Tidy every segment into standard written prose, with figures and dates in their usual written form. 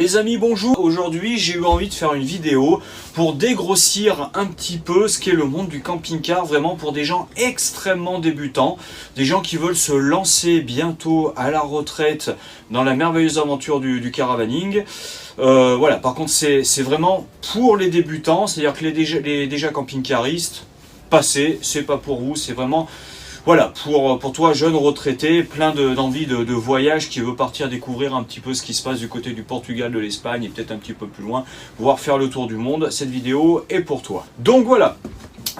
Les amis, bonjour. Aujourd'hui, j'ai eu envie de faire une vidéo pour dégrossir un petit peu ce qu'est le monde du camping-car, vraiment pour des gens extrêmement débutants, des gens qui veulent se lancer bientôt à la retraite dans la merveilleuse aventure du caravaning. Voilà, par contre, c'est vraiment pour les débutants, c'est-à-dire que les déjà camping-caristes, passez, c'est pas pour vous, c'est vraiment... Voilà, pour toi, jeune retraité, plein d'envie de voyage, qui veut partir découvrir un petit peu ce qui se passe du côté du Portugal, de l'Espagne et peut-être un petit peu plus loin, voire faire le tour du monde, cette vidéo est pour toi. Donc voilà,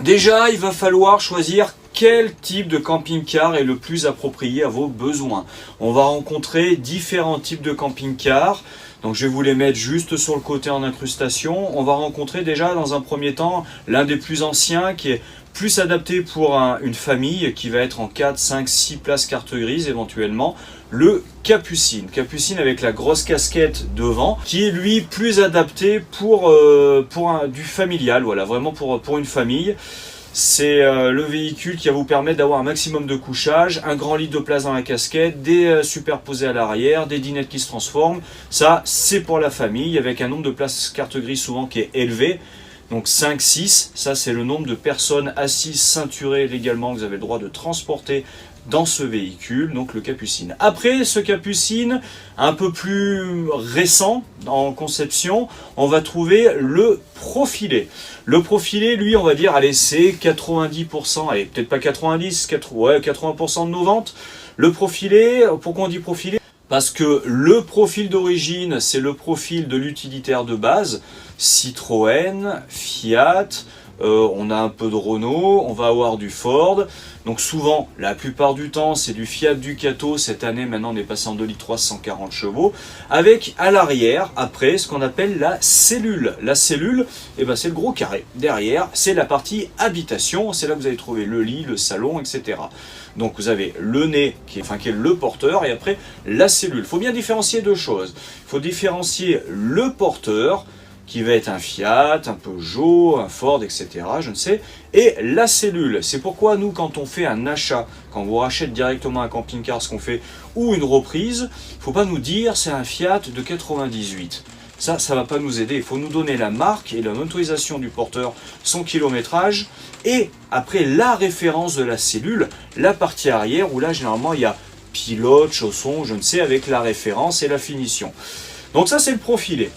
déjà il va falloir choisir quel type de camping-car est le plus approprié à vos besoins. On va rencontrer différents types de camping-car. Donc je vais vous les mettre juste sur le côté en incrustation. On va rencontrer déjà dans un premier temps l'un des plus anciens qui est plus adapté pour une famille qui va être en 4, 5, 6 places carte grise éventuellement, le Capucine. Capucine avec la grosse casquette devant, qui est lui plus adapté pour du familial, voilà, vraiment pour une famille. C'est le véhicule qui va vous permettre d'avoir un maximum de couchage, un grand lit de place dans la casquette, des superposés à l'arrière, des dinettes qui se transforment. Ça, c'est pour la famille, avec un nombre de places carte grise souvent qui est élevé. Donc 5, 6, ça c'est le nombre de personnes assises, ceinturées légalement que vous avez le droit de transporter dans ce véhicule, donc le Capucine. Après ce Capucine, un peu plus récent en conception, on va trouver le Profilé. Le Profilé, lui, on va dire, allez, c'est 90%, allez, peut-être pas 90, 80% de nos ventes. Le Profilé, pourquoi on dit Profilé ? Parce que le profil d'origine, c'est le profil de l'utilitaire de base, Citroën, Fiat, on a un peu de Renault, on va avoir du Ford. Donc souvent, la plupart du temps, c'est du Fiat Ducato. Cette année, maintenant, on est passé en 2,3 litres 140 chevaux. Avec à l'arrière, après, ce qu'on appelle la cellule. La cellule, eh ben, c'est le gros carré. Derrière, c'est la partie habitation. C'est là que vous allez trouver le lit, le salon, etc. Donc vous avez le nez, qui est le porteur, et après, la cellule. Il faut bien différencier deux choses. Il faut différencier le porteur, qui va être un Fiat, un Peugeot, un Ford, etc., je ne sais, et la cellule. C'est pourquoi nous, quand on fait un achat, quand on vous rachète directement un camping-car, ce qu'on fait, ou une reprise, il ne faut pas nous dire c'est un Fiat de 98. Ça ne va pas nous aider. Il faut nous donner la marque et la motorisation du porteur, son kilométrage, et après la référence de la cellule, la partie arrière, où là, généralement, il y a pilote, chausson, je ne sais, avec la référence et la finition. Donc ça, c'est le Profilé.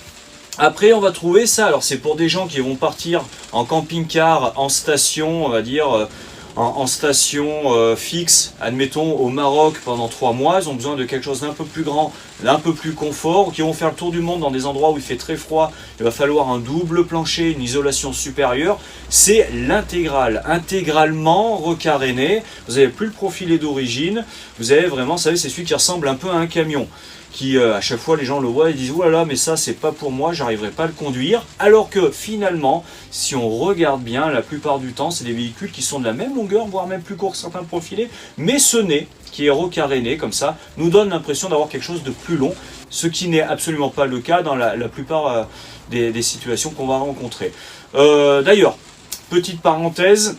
Après, on va trouver ça, alors c'est pour des gens qui vont partir en camping-car, en station, on va dire, en station fixe, admettons au Maroc pendant 3 mois, ils ont besoin de quelque chose d'un peu plus grand, d'un peu plus confort, qui vont faire le tour du monde dans des endroits où il fait très froid, il va falloir un double plancher, une isolation supérieure, c'est l'intégrale, intégralement recaréné, vous n'avez plus le Profilé d'origine, vous avez vraiment, vous savez, c'est celui qui ressemble un peu à un camion. Qui à chaque fois les gens le voient et disent « Oh là là, mais ça c'est pas pour moi, j'arriverai pas à le conduire ». Alors que finalement, si on regarde bien, la plupart du temps, c'est des véhicules qui sont de la même longueur, voire même plus courts que certains Profilés, mais ce nez, qui est recaréné comme ça, nous donne l'impression d'avoir quelque chose de plus long, ce qui n'est absolument pas le cas dans la plupart des situations qu'on va rencontrer. D'ailleurs, petite parenthèse,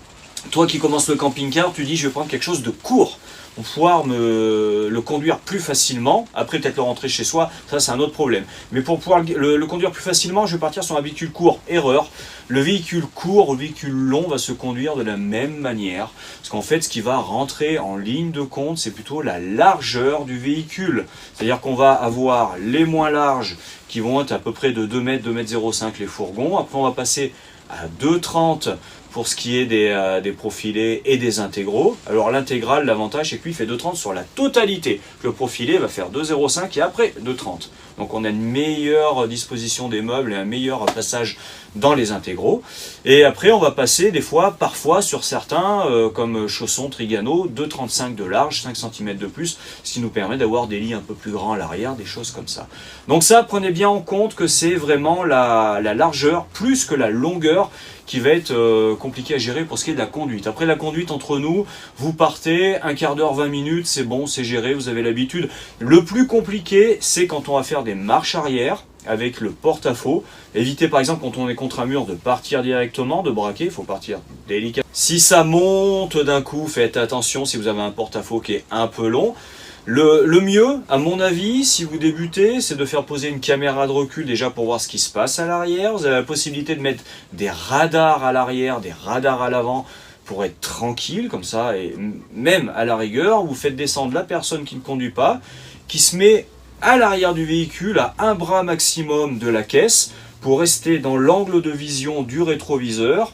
toi qui commences le camping-car, tu dis « Je vais prendre quelque chose de court ». Pour pouvoir le conduire plus facilement, après peut-être le rentrer chez soi, ça c'est un autre problème. Mais pour pouvoir le conduire plus facilement, je vais partir sur un véhicule court. Erreur, le véhicule court, le véhicule long va se conduire de la même manière. Parce qu'en fait, ce qui va rentrer en ligne de compte, c'est plutôt la largeur du véhicule. C'est-à-dire qu'on va avoir les moins larges qui vont être à peu près de 2 mètres, 2 mètres 05 les fourgons. Après, on va passer à 2,30 pour ce qui est des profilés et des intégraux. Alors l'intégral, l'avantage c'est que lui il fait 2,30 sur la totalité. Le profilé va faire 2,05 et après 2,30. Donc on a une meilleure disposition des meubles et un meilleur passage dans les intégraux. Et après on va passer des fois, parfois sur certains, comme Chausson, Trigano, 2,35 de large, 5 cm de plus, ce qui nous permet d'avoir des lits un peu plus grands à l'arrière, des choses comme ça. Donc ça, prenez bien en compte que c'est vraiment la largeur plus que la longueur qui va être compliqué à gérer pour ce qui est de la conduite. Après la conduite entre nous, vous partez, un quart d'heure, 20 minutes, c'est bon, c'est géré, vous avez l'habitude. Le plus compliqué, c'est quand on va faire des marches arrière avec le porte-à-faux. Évitez par exemple quand on est contre un mur de partir directement, de braquer, il faut partir délicat. Si ça monte d'un coup, faites attention si vous avez un porte-à-faux qui est un peu long. Le mieux, à mon avis, si vous débutez, c'est de faire poser une caméra de recul déjà pour voir ce qui se passe à l'arrière. Vous avez la possibilité de mettre des radars à l'arrière, des radars à l'avant pour être tranquille comme ça. Et même à la rigueur, vous faites descendre la personne qui ne conduit pas, qui se met à l'arrière du véhicule à un bras maximum de la caisse pour rester dans l'angle de vision du rétroviseur.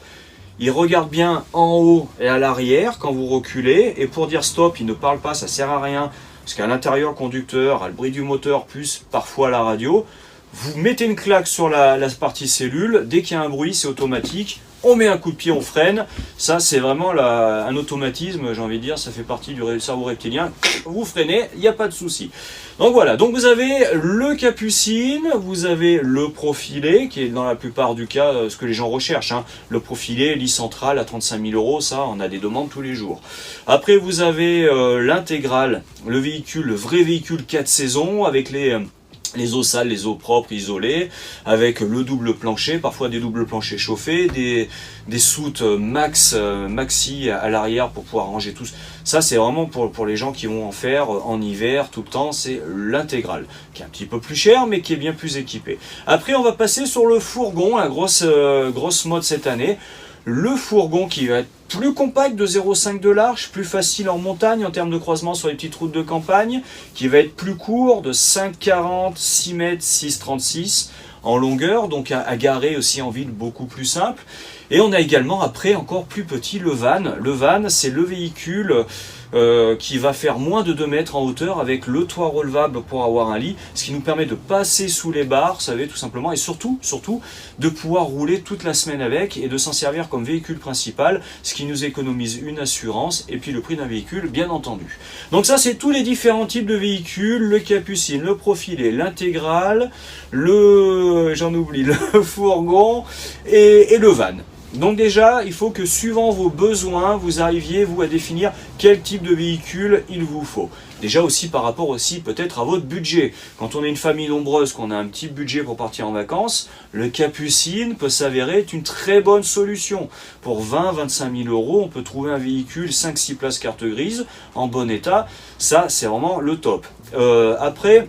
Il regarde bien en haut et à l'arrière quand vous reculez. Et pour dire stop, il ne parle pas, ça sert à rien. Parce qu'à l'intérieur, le conducteur a le bruit du moteur plus parfois la radio. Vous mettez une claque sur la partie cellule. Dès qu'il y a un bruit, c'est automatique. On met un coup de pied, on freine. Ça, c'est vraiment un automatisme, j'ai envie de dire. Ça fait partie du cerveau reptilien. Vous freinez, il n'y a pas de souci. Donc voilà, donc vous avez le capucine, vous avez le profilé, qui est dans la plupart du cas ce que les gens recherchent. Hein. Le profilé, lit central à 35 000 €, ça, on a des demandes tous les jours. Après, vous avez l'intégrale, le véhicule, le vrai véhicule 4 saisons, avec les eaux sales, les eaux propres, isolées, avec le double plancher, parfois des doubles planchers chauffés, des soutes maxi à l'arrière pour pouvoir ranger tout. Ça, c'est vraiment pour les gens qui vont en faire en hiver, tout le temps, c'est l'intégrale, qui est un petit peu plus cher, mais qui est bien plus équipé. Après, on va passer sur le fourgon, la grosse mode cette année. Le fourgon qui va être plus compact, de 0,5 de large, plus facile en montagne en termes de croisement sur les petites routes de campagne, qui va être plus court, de 5,40, 6 mètres, 6,36 en longueur, donc à garer aussi en ville beaucoup plus simple. Et on a également après encore plus petit le van. Le van, c'est le véhicule qui va faire moins de 2 mètres en hauteur avec le toit relevable pour avoir un lit, ce qui nous permet de passer sous les barres, vous savez, tout simplement, et surtout de pouvoir rouler toute la semaine avec et de s'en servir comme véhicule principal, ce qui nous économise une assurance et puis le prix d'un véhicule, bien entendu. Donc ça, c'est tous les différents types de véhicules, le capucine, le profilé, l'intégral, j'en oublie, le fourgon et le van. Donc déjà, il faut que suivant vos besoins, vous arriviez vous à définir quel type de véhicule il vous faut. Déjà aussi par rapport aussi peut-être à votre budget. Quand on est une famille nombreuse, qu'on a un petit budget pour partir en vacances, le capucine peut s'avérer être une très bonne solution. Pour 20-25 000 €, on peut trouver un véhicule 5-6 places carte grise en bon état. Ça, c'est vraiment le top. Après,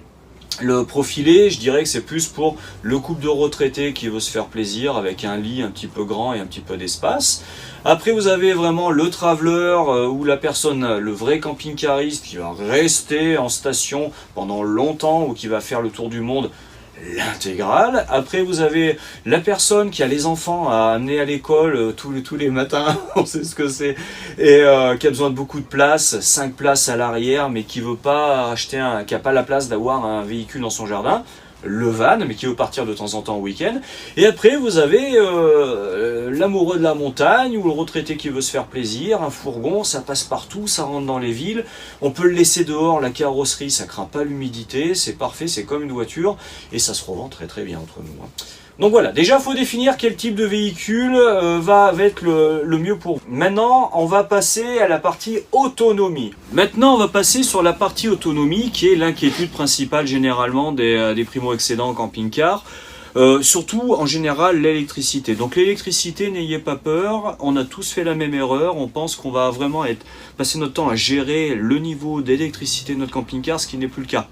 le profilé, je dirais que c'est plus pour le couple de retraités qui veut se faire plaisir avec un lit un petit peu grand et un petit peu d'espace. Après, vous avez vraiment le traveler ou la personne, le vrai camping-cariste qui va rester en station pendant longtemps ou qui va faire le tour du monde. L'intégrale. Après, vous avez la personne qui a les enfants à amener à l'école tous les matins, on sait ce que c'est, et qui a besoin de beaucoup de place, 5 places à l'arrière, mais qui veut pas acheter qui a pas la place d'avoir un véhicule dans son jardin. Le van, mais qui veut partir de temps en temps au week-end. Et après, vous avez l'amoureux de la montagne ou le retraité qui veut se faire plaisir. Un fourgon, ça passe partout, ça rentre dans les villes. On peut le laisser dehors, la carrosserie, ça craint pas l'humidité. C'est parfait, c'est comme une voiture. Et ça se revend très très bien entre nous. Donc voilà, déjà il faut définir quel type de véhicule va être le mieux pour vous. Maintenant, on va passer à la partie autonomie. Maintenant, on va passer sur la partie autonomie qui est l'inquiétude principale généralement des primo-excédents en camping-car. Surtout en général l'électricité. Donc l'électricité, n'ayez pas peur, on a tous fait la même erreur, on pense qu'on va vraiment passer notre temps à gérer le niveau d'électricité de notre camping-car, ce qui n'est plus le cas.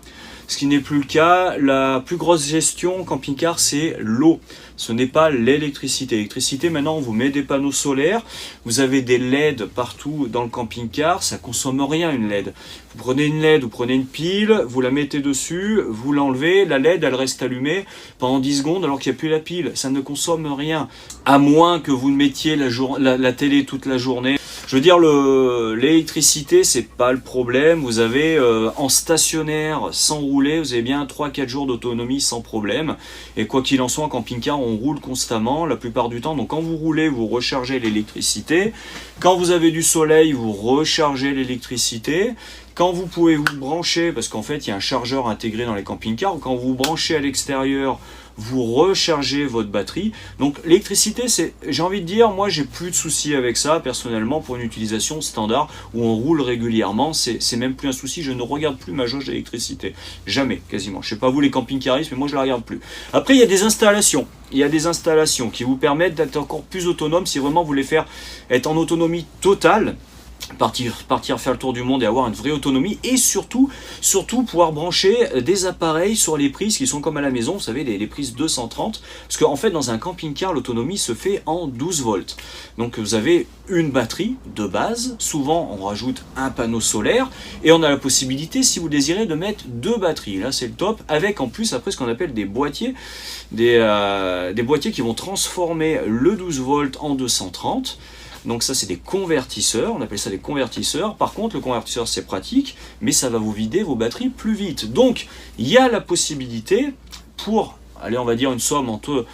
Ce qui n'est plus le cas, la plus grosse gestion camping-car, c'est l'eau. Ce n'est pas l'électricité. L'électricité, maintenant, on vous met des panneaux solaires. Vous avez des LED partout dans le camping-car. Ça consomme rien, une LED. Vous prenez une LED, vous prenez une pile, vous la mettez dessus, vous l'enlevez. La LED, elle reste allumée pendant 10 secondes alors qu'il n'y a plus la pile. Ça ne consomme rien. À moins que vous ne mettiez la télé toute la journée. Je veux dire, l'électricité, c'est pas le problème. Vous avez en stationnaire, sans rouler, vous avez bien 3-4 jours d'autonomie sans problème. Et quoi qu'il en soit, en camping-car, on roule constamment, la plupart du temps. Donc quand vous roulez, vous rechargez l'électricité. Quand vous avez du soleil, vous rechargez l'électricité. Quand vous pouvez vous brancher, parce qu'en fait, il y a un chargeur intégré dans les camping-cars. Quand vous branchez à l'extérieur, vous rechargez votre batterie. Donc l'électricité, j'ai envie de dire, moi j'ai plus de soucis avec ça personnellement pour une utilisation standard où on roule régulièrement, c'est même plus un souci. Je ne regarde plus ma jauge d'électricité, jamais, quasiment. Je sais pas vous les camping-caristes, mais moi je la regarde plus. Après il y a des installations. Il y a des installations qui vous permettent d'être encore plus autonome si vraiment vous voulez faire être en autonomie totale. partir faire le tour du monde et avoir une vraie autonomie, et surtout pouvoir brancher des appareils sur les prises qui sont comme à la maison, vous savez, les prises 230, parce qu'en fait dans un camping-car l'autonomie se fait en 12 volts. Donc vous avez une batterie de base, souvent on rajoute un panneau solaire, et on a la possibilité, si vous désirez, de mettre 2 batteries, là c'est le top, avec en plus après ce qu'on appelle des boîtiers, des boîtiers qui vont transformer le 12 volts en 230. Donc ça c'est des convertisseurs, on appelle ça des convertisseurs. Par contre le convertisseur c'est pratique, mais ça va vous vider vos batteries plus vite. Donc il y a la possibilité pour, allez on va dire une somme entre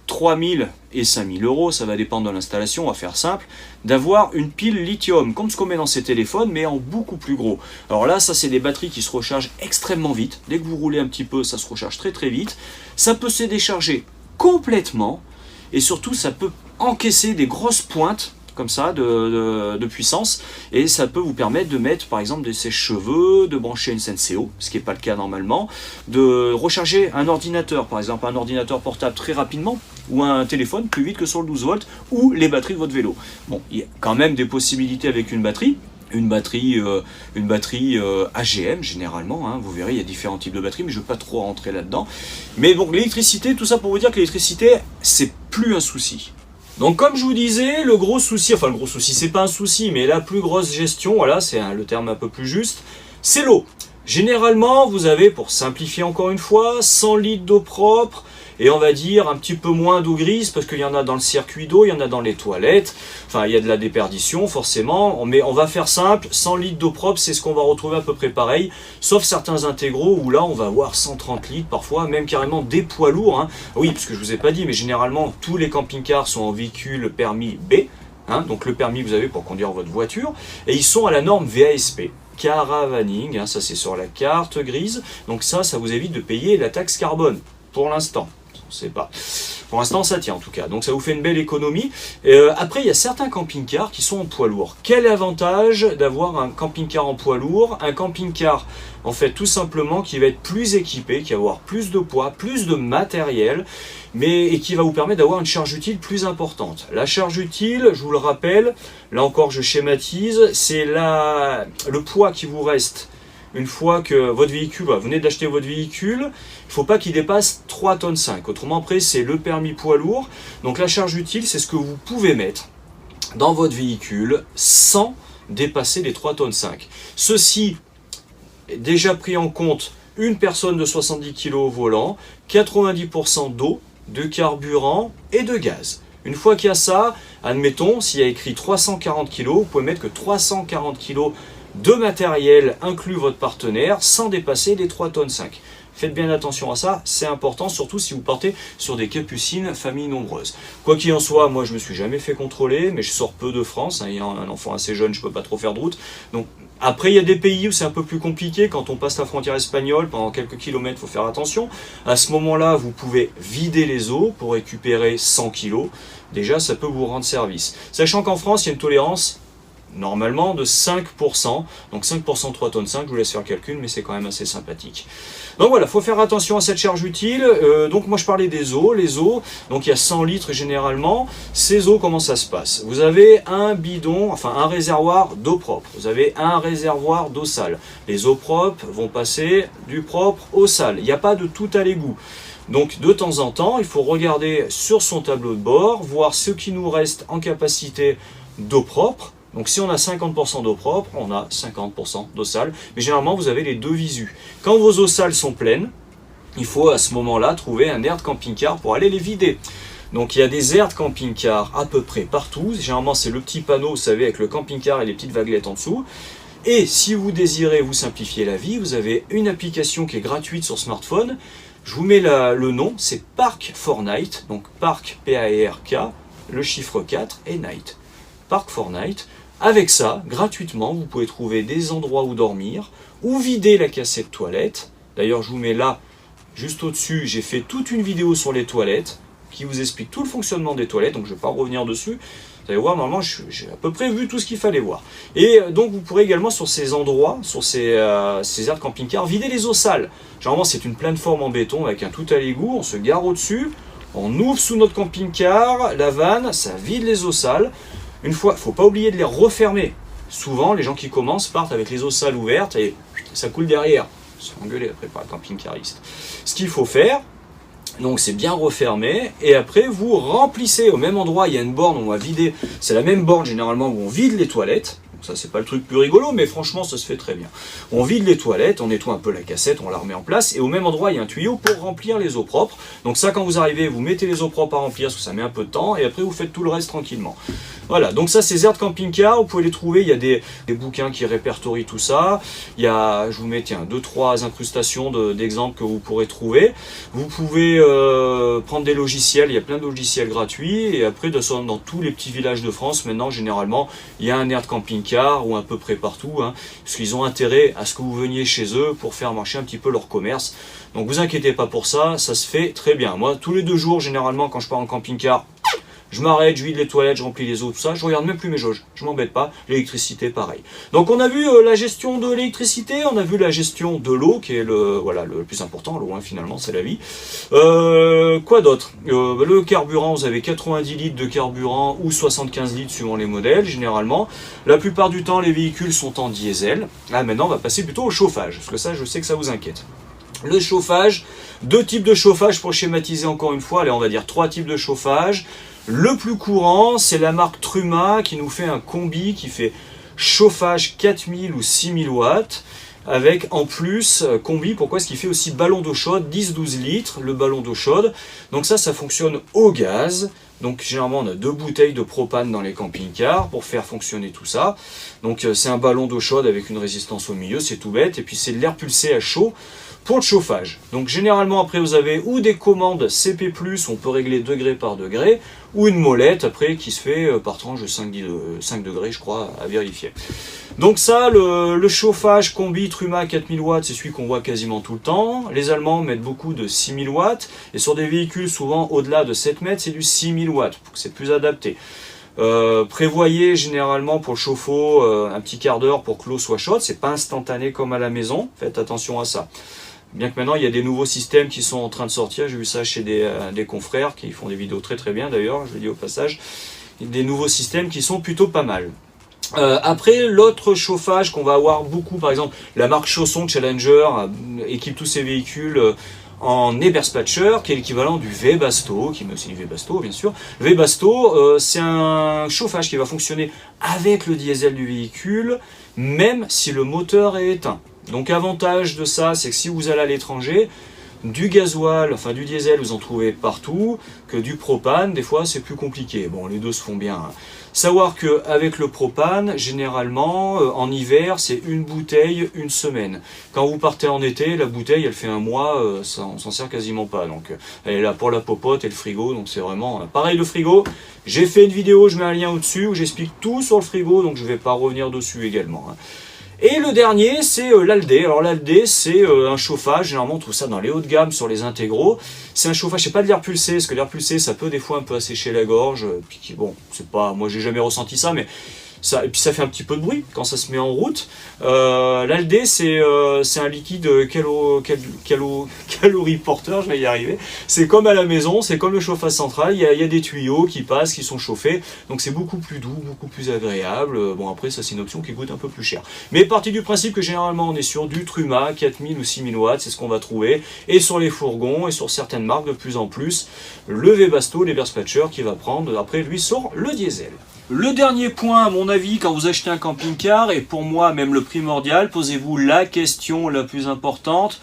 3000 et 5000 euros, ça va dépendre de l'installation, on va faire simple, d'avoir une pile lithium, comme ce qu'on met dans ces téléphones, mais en beaucoup plus gros. Alors là, ça c'est des batteries qui se rechargent extrêmement vite. Dès que vous roulez un petit peu, ça se recharge très très vite. Ça peut se décharger complètement, et surtout ça peut encaisser des grosses pointes comme ça de puissance, et ça peut vous permettre de mettre par exemple des sèche-cheveux, de brancher une Senseo, ce qui n'est pas le cas normalement, de recharger un ordinateur, par exemple un ordinateur portable très rapidement, ou un téléphone plus vite que sur le 12 volts, ou les batteries de votre vélo. Bon, il y a quand même des possibilités avec une batterie AGM généralement, hein. Vous verrez il y a différents types de batteries, mais je ne veux pas trop rentrer là-dedans. Mais donc l'électricité, tout ça pour vous dire que l'électricité c'est plus un souci. Donc comme je vous disais, le gros souci, c'est pas un souci, mais la plus grosse gestion, voilà, c'est le terme un peu plus juste, c'est l'eau. Généralement, vous avez, pour simplifier encore une fois, 100 litres d'eau propre, et on va dire un petit peu moins d'eau grise, parce qu'il y en a dans le circuit d'eau, il y en a dans les toilettes, enfin il y a de la déperdition forcément, mais on va faire simple, 100 litres d'eau propre, c'est ce qu'on va retrouver à peu près pareil, sauf certains intégraux où là on va avoir 130 litres parfois, même carrément des poids lourds, hein. Oui, parce que je vous ai pas dit, mais généralement tous les camping-cars sont en véhicule permis B, hein, donc le permis que vous avez pour conduire votre voiture, et ils sont à la norme VASP. Caravaning, hein, ça c'est sur la carte grise, donc ça vous évite de payer la taxe carbone, pour l'instant. On sait pas. Pour l'instant, ça tient en tout cas. Donc, ça vous fait une belle économie. Après, il y a certains camping-cars qui sont en poids lourd. Quel avantage d'avoir un camping-car en poids lourd? Un camping-car, en fait, tout simplement, qui va être plus équipé, qui va avoir plus de poids, plus de matériel, et qui va vous permettre d'avoir une charge utile plus importante. La charge utile, je vous le rappelle, là encore, je schématise, c'est le poids qui vous reste une fois que votre véhicule, vous venez d'acheter votre véhicule, il ne faut pas qu'il dépasse 3,5 tonnes. Autrement, après, c'est le permis poids lourd. Donc la charge utile, c'est ce que vous pouvez mettre dans votre véhicule sans dépasser les 3,5 tonnes. Ceci est déjà pris en compte une personne de 70 kg au volant, 90% d'eau, de carburant et de gaz. Une fois qu'il y a ça, admettons, s'il y a écrit 340 kg, vous pouvez mettre que 340 kg de matériel inclut votre partenaire sans dépasser les 3,5 tonnes. Faites bien attention à ça, c'est important, surtout si vous partez sur des capucines, familles nombreuses. Quoi qu'il en soit, moi je me suis jamais fait contrôler, mais je sors peu de France, hein, ayant un enfant assez jeune, je peux pas trop faire de route. Donc après il y a des pays où c'est un peu plus compliqué, quand on passe la frontière espagnole, pendant quelques kilomètres, il faut faire attention. À ce moment-là, vous pouvez vider les eaux pour récupérer 100 kg. Déjà, ça peut vous rendre service. Sachant qu'en France, il y a une tolérance normalement de 5%, donc 5% de 3,5 tonnes, je vous laisse faire le calcul, mais c'est quand même assez sympathique. Donc voilà, il faut faire attention à cette charge utile. Donc moi je parlais des eaux, les eaux, donc il y a 100 litres généralement. Ces eaux, comment ça se passe? Vous avez un bidon, enfin un réservoir d'eau propre, vous avez un réservoir d'eau sale. Les eaux propres vont passer du propre au sale, il n'y a pas de tout à l'égout. Donc de temps en temps, il faut regarder sur son tableau de bord, voir ce qui nous reste en capacité d'eau propre. Donc si on a 50% d'eau propre, on a 50% d'eau sale. Mais généralement, vous avez les deux visus. Quand vos eaux sales sont pleines, il faut à ce moment-là trouver un aire de camping-car pour aller les vider. Donc il y a des aires de camping-car à peu près partout. Généralement, c'est le petit panneau, vous savez, avec le camping-car et les petites vaguelettes en dessous. Et si vous désirez vous simplifier la vie, vous avez une application qui est gratuite sur smartphone. Je vous mets le nom, c'est Park4Night. Donc Park, P-A-R-K, le chiffre 4 et Night. Park4Night. Avec ça, gratuitement, vous pouvez trouver des endroits où dormir, ou vider la cassette toilette. D'ailleurs, je vous mets là, juste au-dessus, j'ai fait toute une vidéo sur les toilettes, qui vous explique tout le fonctionnement des toilettes, donc je ne vais pas revenir dessus. Vous allez voir, normalement, j'ai à peu près vu tout ce qu'il fallait voir. Et donc, vous pourrez également, sur ces endroits, sur ces aires de camping-car, vider les eaux sales. Généralement, c'est une plateforme en béton avec un tout à l'égout, on se gare au-dessus, on ouvre sous notre camping-car, la vanne, ça vide les eaux sales. Une fois, il ne faut pas oublier de les refermer. souvent les gens qui commencent partent avec les eaux sales ouvertes et ça coule derrière. Ils se font engueuler après par le camping-cariste. Ce qu'il faut faire, donc c'est bien refermé, et après vous remplissez au même endroit, il y a une borne où on va vider, c'est la même borne généralement où on vide les toilettes. Ça c'est pas le truc plus rigolo, mais franchement ça se fait très bien. On vide les toilettes, on nettoie un peu la cassette, on la remet en place, et au même endroit il y a un tuyau pour remplir les eaux propres. Donc ça, quand vous arrivez, vous mettez les eaux propres à remplir, parce que ça met un peu de temps, et après vous faites tout le reste tranquillement. Voilà, donc ça c'est aires de camping-car, vous pouvez les trouver, il y a des bouquins qui répertorient tout ça. Il y a, je vous mets, tiens, 2-3 incrustations d'exemples que vous pourrez trouver. Vous pouvez prendre des logiciels, il y a plein de logiciels gratuits, et après dans tous les petits villages de France, maintenant généralement, il y a un aire de camping-car, ou à peu près partout, hein, parce qu'ils ont intérêt à ce que vous veniez chez eux pour faire marcher un petit peu leur commerce. Donc vous inquiétez pas pour ça, ça se fait très bien. Moi, tous les 2 jours, généralement, quand je pars en camping-car, je m'arrête, je vide les toilettes, je remplis les eaux, tout ça, je regarde même plus mes jauges, je m'embête pas. L'électricité, pareil. Donc on a vu la gestion de l'électricité, on a vu la gestion de l'eau, qui est le plus important, l'eau, hein, finalement, c'est la vie. Quoi d'autre? Le carburant, vous avez 90 litres de carburant ou 75 litres suivant les modèles, généralement. La plupart du temps, les véhicules sont en diesel. Là, maintenant, on va passer plutôt au chauffage, parce que ça, je sais que ça vous inquiète. Le chauffage, 2 types de chauffage pour schématiser encore une fois, allez, on va dire 3 types de chauffage. Le plus courant, c'est la marque Truma qui nous fait un combi qui fait chauffage 4000 ou 6000 watts. Avec en plus combi, pourquoi est-ce qu'il fait aussi ballon d'eau chaude, 10-12 litres, le ballon d'eau chaude. Donc ça fonctionne au gaz. Donc généralement on a 2 bouteilles de propane dans les camping-cars pour faire fonctionner tout ça. Donc c'est un ballon d'eau chaude avec une résistance au milieu, c'est tout bête. Et puis c'est de l'air pulsé à chaud pour le chauffage. Donc généralement après vous avez ou des commandes CP+, on peut régler degré par degré, ou une molette après qui se fait par tranche de 5 degrés je crois, à vérifier. Donc ça, le chauffage combi Truma 4000 watts, c'est celui qu'on voit quasiment tout le temps. Les Allemands mettent beaucoup de 6000 watts, et sur des véhicules souvent au-delà de 7 mètres, c'est du 6000 watts, c'est plus adapté. Prévoyez généralement pour le chauffe-eau un petit quart d'heure pour que l'eau soit chaude, c'est pas instantané comme à la maison, faites attention à ça. Bien que maintenant il y a des nouveaux systèmes qui sont en train de sortir, j'ai vu ça chez des confrères qui font des vidéos très très bien d'ailleurs, je le dis au passage, des nouveaux systèmes qui sont plutôt pas mal. Après, l'autre chauffage qu'on va avoir beaucoup, par exemple, la marque Chausson Challenger équipe tous ses véhicules en Eberspatcher, qui est l'équivalent du Webasto, qui met aussi du Webasto bien sûr. Le Webasto, c'est un chauffage qui va fonctionner avec le diesel du véhicule, même si le moteur est éteint. Donc avantage de ça, c'est que si vous allez à l'étranger, du gasoil, enfin du diesel, vous en trouvez partout, que du propane, des fois c'est plus compliqué. Bon, les deux se font bien. Hein. Savoir qu'avec le propane, généralement, en hiver, c'est une bouteille, une semaine. Quand vous partez en été, la bouteille, elle fait un mois, on s'en sert quasiment pas. Donc, elle est là pour la popote et le frigo, donc c'est vraiment... Pareil, le frigo, j'ai fait une vidéo, je mets un lien au-dessus, où j'explique tout sur le frigo, donc je ne vais pas revenir dessus également. Hein. Et le dernier, c'est l'Aldé. Alors l'Aldé, c'est un chauffage, généralement on trouve ça dans les hauts de gamme sur les intégraux. C'est un chauffage, c'est pas de l'air pulsé, parce que l'air pulsé, ça peut des fois un peu assécher la gorge. Puis bon, c'est pas, moi j'ai jamais ressenti ça, mais ça, et puis ça fait un petit peu de bruit quand ça se met en route. L'Aldé, c'est un liquide caloriporteur, je vais y arriver. C'est comme à la maison, c'est comme le chauffage central, il y a des tuyaux qui passent, qui sont chauffés, donc c'est beaucoup plus doux, beaucoup plus agréable. Bon après, ça c'est une option qui coûte un peu plus cher. Mais partie du principe que généralement on est sur du Truma, 4000 ou 6000 watts, c'est ce qu'on va trouver. Et sur les fourgons, et sur certaines marques de plus en plus, le Webasto, l'Eberspatcher qui va prendre, après lui sort le diesel. Le dernier point, à mon avis, quand vous achetez un camping-car, et pour moi même le primordial, posez-vous la question la plus importante.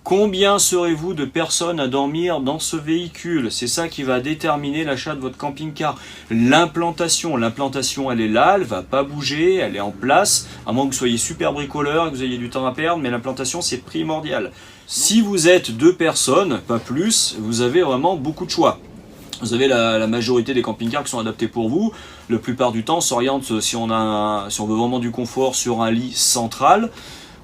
Combien serez-vous de personnes à dormir dans ce véhicule? C'est ça qui va déterminer l'achat de votre camping-car. L'implantation, elle est là, elle ne va pas bouger, elle est en place, à moins que vous soyez super bricoleur et que vous ayez du temps à perdre, mais l'implantation c'est primordial. Si vous êtes 2 personnes, pas plus, vous avez vraiment beaucoup de choix. Vous avez la majorité des camping-cars qui sont adaptés pour vous. La plupart du temps, on s'oriente, si on veut vraiment du confort, sur un lit central.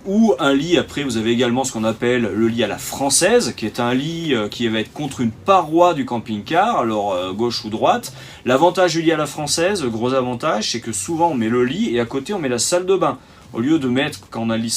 Ou un lit, après vous avez également ce qu'on appelle le lit à la française, qui est un lit qui va être contre une paroi du camping-car, alors gauche ou droite. L'avantage du lit à la française, le gros avantage, c'est que souvent on met le lit et à côté on met la salle de bain. Au lieu de mettre, quand on a le lit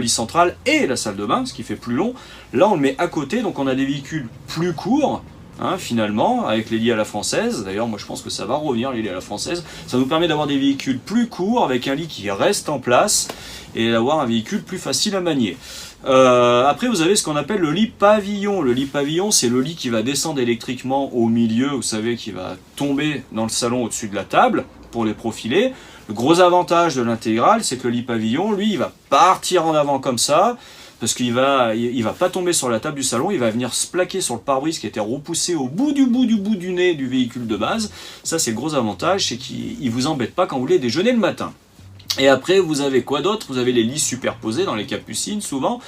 central et la salle de bain, ce qui fait plus long, là on le met à côté, donc on a des véhicules plus courts, hein, finalement, avec les lits à la française. D'ailleurs, moi je pense que ça va revenir, les lits à la française. Ça nous permet d'avoir des véhicules plus courts, avec un lit qui reste en place, et d'avoir un véhicule plus facile à manier. Après, vous avez ce qu'on appelle le lit pavillon. Le lit pavillon, c'est le lit qui va descendre électriquement au milieu, vous savez, qui va tomber dans le salon au-dessus de la table, pour les profiler. Le gros avantage de l'intégrale, c'est que le lit pavillon, lui, il va partir en avant comme ça, parce qu'il va pas tomber sur la table du salon, il va venir se plaquer sur le pare-brise qui était repoussé au bout du nez du véhicule de base. Ça, c'est le gros avantage, c'est qu'il vous embête pas quand vous voulez déjeuner le matin. Et après, vous avez quoi d'autre? Vous avez les lits superposés dans les capucines, souvent.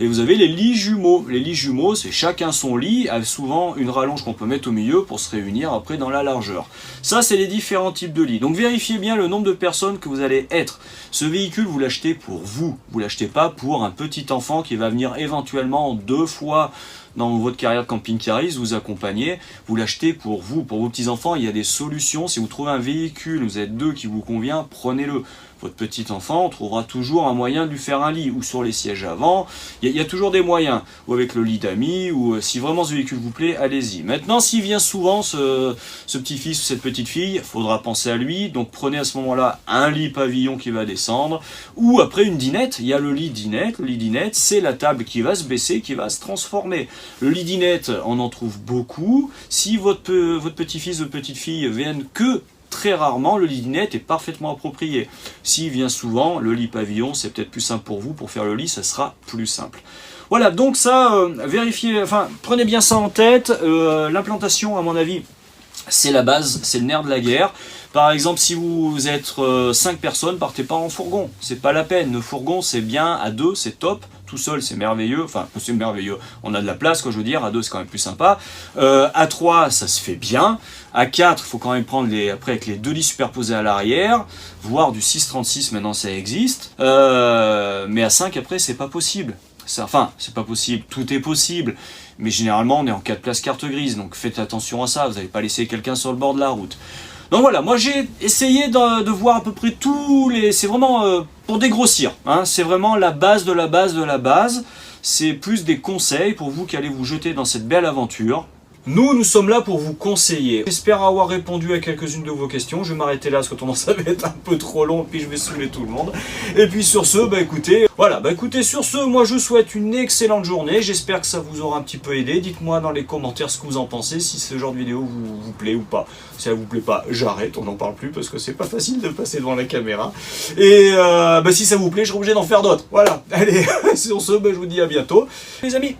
Et vous avez les lits jumeaux. Les lits jumeaux, c'est chacun son lit, avec souvent une rallonge qu'on peut mettre au milieu pour se réunir après dans la largeur. Ça, c'est les différents types de lits. Donc, vérifiez bien le nombre de personnes que vous allez être. Ce véhicule, vous l'achetez pour vous. Vous l'achetez pas pour un petit enfant qui va venir éventuellement 2 fois dans votre carrière de camping-cariste, vous accompagner, vous l'achetez pour vous, pour vos petits-enfants. Il y a des solutions. Si vous trouvez un véhicule, vous êtes 2 qui vous convient, prenez-le. Votre petit enfant, on trouvera toujours un moyen de lui faire un lit, ou sur les sièges avant, il y a toujours des moyens, ou avec le lit d'amis, ou si vraiment ce véhicule vous plaît, allez-y. Maintenant, s'il vient souvent ce petit-fils ou cette petite-fille, il faudra penser à lui, donc prenez à ce moment-là un lit pavillon qui va descendre, ou après une dinette, il y a le lit dinette, c'est la table qui va se baisser, qui va se transformer. Le lit dinette, on en trouve beaucoup, si votre petit-fils ou petite-fille viennent que très rarement, le lit dinette est parfaitement approprié. S'il vient souvent, le lit pavillon, c'est peut-être plus simple pour vous. Pour faire le lit, ça sera plus simple. Voilà, donc ça, vérifiez, enfin, prenez bien ça en tête. L'implantation, à mon avis, c'est la base, c'est le nerf de la guerre. Par exemple, si vous êtes 5 personnes, partez pas en fourgon. C'est pas la peine. Le fourgon, c'est bien. À 2, c'est top. Tout seul, c'est merveilleux. Enfin, c'est merveilleux. On a de la place, quoi, je veux dire. À 2, c'est quand même plus sympa. À 3, ça se fait bien. À 4, il faut quand même prendre après avec les 2 lits superposés à l'arrière, voire du 6,36, maintenant ça existe. Mais à 5, après, c'est pas possible. Enfin, c'est pas possible. Tout est possible. Mais généralement, on est en 4 places carte grise. Donc faites attention à ça. Vous n'allez pas laisser quelqu'un sur le bord de la route. Donc voilà, moi j'ai essayé de voir à peu près tous les... C'est vraiment pour dégrossir, hein, c'est vraiment la base de la base de la base. C'est plus des conseils pour vous qui allez vous jeter dans cette belle aventure. Nous sommes là pour vous conseiller. J'espère avoir répondu à quelques-unes de vos questions. Je vais m'arrêter là parce que tendance ça va être un peu trop long et puis je vais saouler tout le monde. Et puis sur ce, écoutez, voilà, écoutez, sur ce, moi je vous souhaite une excellente journée. J'espère que ça vous aura un petit peu aidé. Dites-moi dans les commentaires ce que vous en pensez, si ce genre de vidéo vous plaît ou pas. Si elle vous plaît pas, j'arrête, on n'en parle plus parce que c'est pas facile de passer devant la caméra. Et si ça vous plaît, je serai obligé d'en faire d'autres. Voilà, allez, sur ce, je vous dis à bientôt. Les amis.